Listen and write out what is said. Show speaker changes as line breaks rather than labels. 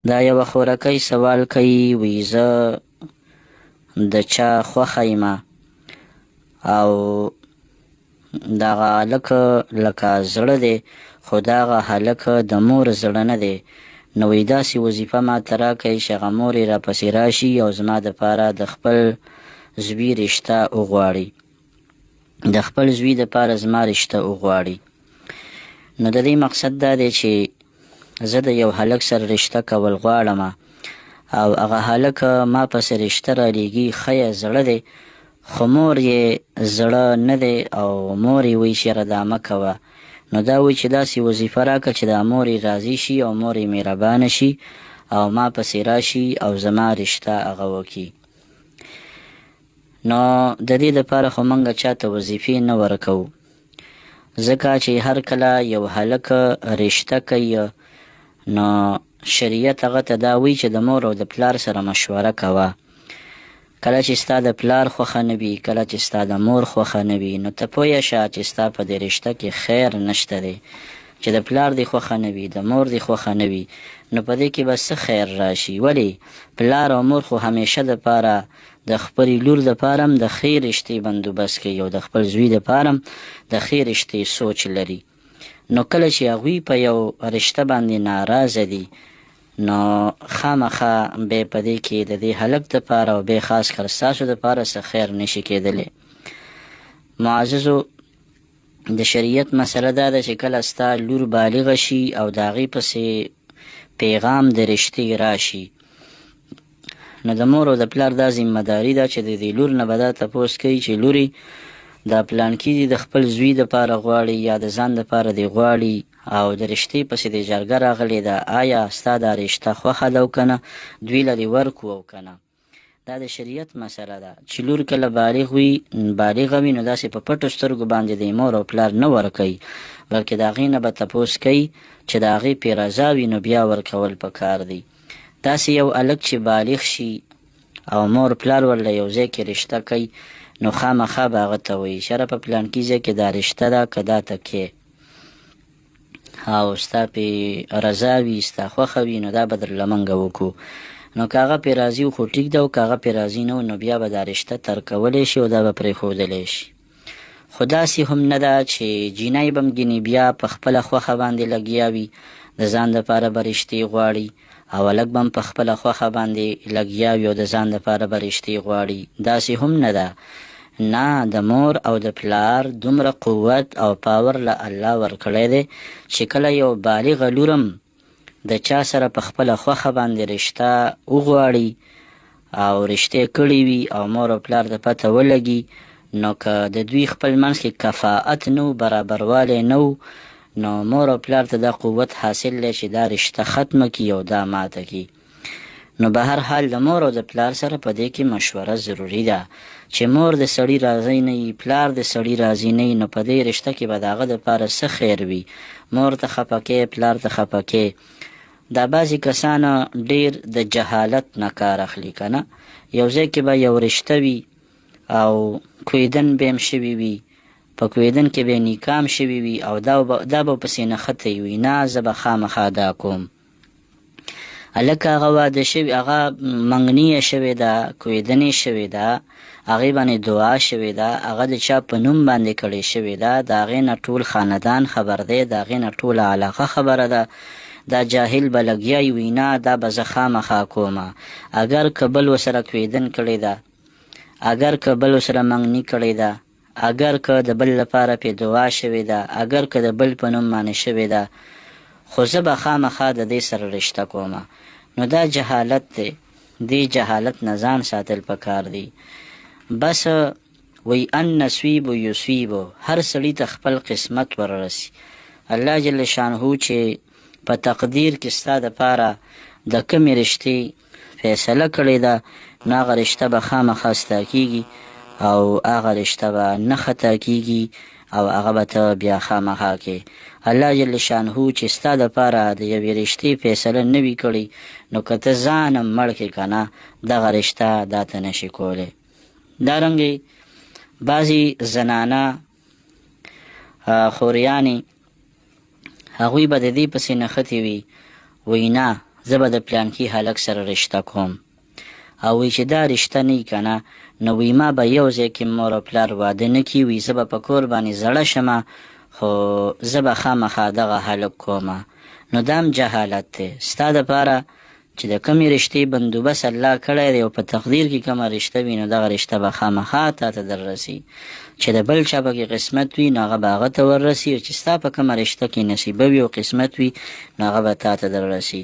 دا یوه خورکۍ سوال کوي، وی زه د چا خوښه یمه او دغه هلک لکه زړه دی، خو دغه هلک د مور زړه نه دی. نو وی داسې وظیفه ماته راکئ چې هغه مور یې راپسې راشي او زما دپاره د خپل زوی رشته وغواړي، د خپل زوی دپاره زما رشته وغواړي. نو د دې مقصد دا دی چې زه د یو هلک سره رشته کول غواړم او هغه هلک ما پسې رشته رالیږي، ښه یې زړه دی، خو مور یې زړه نه دی او مور یې وایي چې یاره دا مه کوه. نو دا وایي چې داسې وظیفه راکړه چې دا مور یې راضي شي او مور یې مهربانه شي او ما پسې راشي او زما رشته هغه وکړي. نو د دې دپاره خو موږ چاته وظیفې نه ورکوو، ځکه چې هر کله یو هلک رشته کوي نو شریعت هغه ته دا وایي چې د مور او د پلار سره مشوره کوه. کله چې ستا د پلار خوښه نه وي، کله چې ستا د مور خوښه نه وي، نو ته پوه شه چې ستا په دې رشته کې خیر نشته دی. چې د پلار دې خوښه نه وي، د مور دې خوښه نه وي، نو په دې کې به څه خیر راشي؟ ولې پلار او مور خو همیشه دپاره د خپلې لور دپاره هم د ښې رشتې بندوبست کوي او د خپل زوی دپاره هم د ښې رشتې سوچ لري. نو کله چې هغوی په یو رشته باندې ناراضه دي، نو خامخا بیا په دې کې د دې هلک دپاره او بیا خاص کر ستاسو دپاره څه خیر نشي کېدلی. معززو، د شریعت مسله دا ده چې کله ستا لور بالغه شي او د هغې پسې پیغام د رشتې راشي، نو د مور او د پلار دا ذمه داري ده چې د دې لور نه به دا تپوس کوي چې لورې دا پلانکي دې د خپل زوی دپاره غواړي یا د ځان دپاره دې غواړي او د رشتې پسې دې جرګه راغلې ده، آیا ستا دا رشته خوښه ده او که نه، دوی له دې ورکو او که نه. دا د شریعت مسله ده چې لور کله بالغه وي نو داسې په پټو سترګو باندې د مور او پلار نه ورکوي، بلکې د هغې نه به تپوس کوي چې د هغې پې رضا وي نو بیا ورکول پکار دی. داسې یو هلک چې بالغ شي او مور پلار ورله یو ځای کې رشته کوي، نو خامخا به هغه ته وایي چې یاره په پلانکي ځای کې دا رشته ده، که دا ته کې او ستا پې رضا وي، ستا خوښه وي، نو دا به درله موږ وکړو. نو که هغه پې راضي و خو ټیک ده، او که هغه پې راضي نه و نو بیا به دا رشته ترکولی شي او دا به پرېښودلی شي. خو داسې هم نه ده چې جینۍ به هم ګینې بیا په خپله خوښه باندې لګیا وي، د ځان دپاره به رشتې غواړي، او هلک به هم په خپله خوښه باندې لګیا وي او د ځان دپاره به رشتې غواړي. داسې هم نه ده. نه، د مور او د پلار دومره قوت او پاور له الله ورکړی دی چې کله یو بالغه لور هم د چا سره په خپله خوښه باندې رشته وغواړي او رشتې کړې وي او مور او پلار د پته ولګي، نو که د دوی خپل منځ کې کفاءت نه و، برابروالی نه و، نو مور او پلار ته دا قوت حاصل دی چې دا رشته ختمه کړي او دا ماته کړي. نو به هر حال د مور او د پلار سره په دې کې مشوره ضروري ده. چې مور د سړي راضي نه وي، پلار د سړي راضي نه وي، نو په دې رشته کې به د هغه دپاره څه خیر وي؟ مور ته خفه کې، پلار ته خفه کې. دا بعضې کسان ډېر د جهالت نه کار اخلي که نه. یو ځای کې به یو رشته وي او کویدن به هم شوي وي، په کویدن کې به نکام شوي وي او دا به پسې نښتی وي، نه زه به خامخا دا کوم. هلکه هغه واده شوي، هغه منګني یې شوې ده، کویدنې شوې ده، هغې باندې دعا شوې ده، هغه د چا په نوم باندې کړې شوې ده، د هغې نه ټول خاندان خبر دی، د هغې نه ټوله علاقه خبره ده. دا جاهل به لګیا وي، نه دا به زه خامخا کومه. اگر که بل ورسره کویدن کړې ده، اگر که بل ورسره منګني کړې ده، اگر که د بل لپاره پې دعا شوې ده، اگر که د بل په نوم باندې شوې ده، خو زه به خامخا د دې سره رشته کومه. نو دا جهالت دی، دې جهالت نه ځان ساتل پکار دی. بس وی ان نصیب یصیب، هر سړي ته خپل قسمت وررسي. الله جل شانه چې په تقدیر کې ستا دپاره د کمې رشتې فیصله کړې ده، نو هغه رشته به خامخا ستا کېږي او هغه رشته به نه خطا کېږي او هغه به ته بیا خامخا کې. الله جل شانه چې ستا دپاره د یوې رشتې فیصله نه وي کړې، نو که ته ځان هم مړ کړې که نه، دغه رشته دا ته نشي کولی. دارنګې بعضې زنانه خوریانې، هغوی به د دې پسې نښتې وي، وی نه زه به د پلانکي هلک سره رشته کوم. او وی چې دا رشته نه که نه، نو وی ما به یو ځای کې مور او پلار واده نه کي. وی زه به په کور باندې زړه شمه، خو زه به خامخا دغه هلک کومه. نو دام جهالت دی ستا دپاره چې د کمې رشتې بندوبست الله کړی دی او په تقدیر کې کومه رشته وي، نو دغه رشته به خامخا تا ته در رسي. چې د بل چا پکې قسمت وي، نو هغه به هغه ته ور رسي، او چې ستا په کومه رشته کې نصیبه وي او قسمت وي، نو هغه به تا ته در رسي.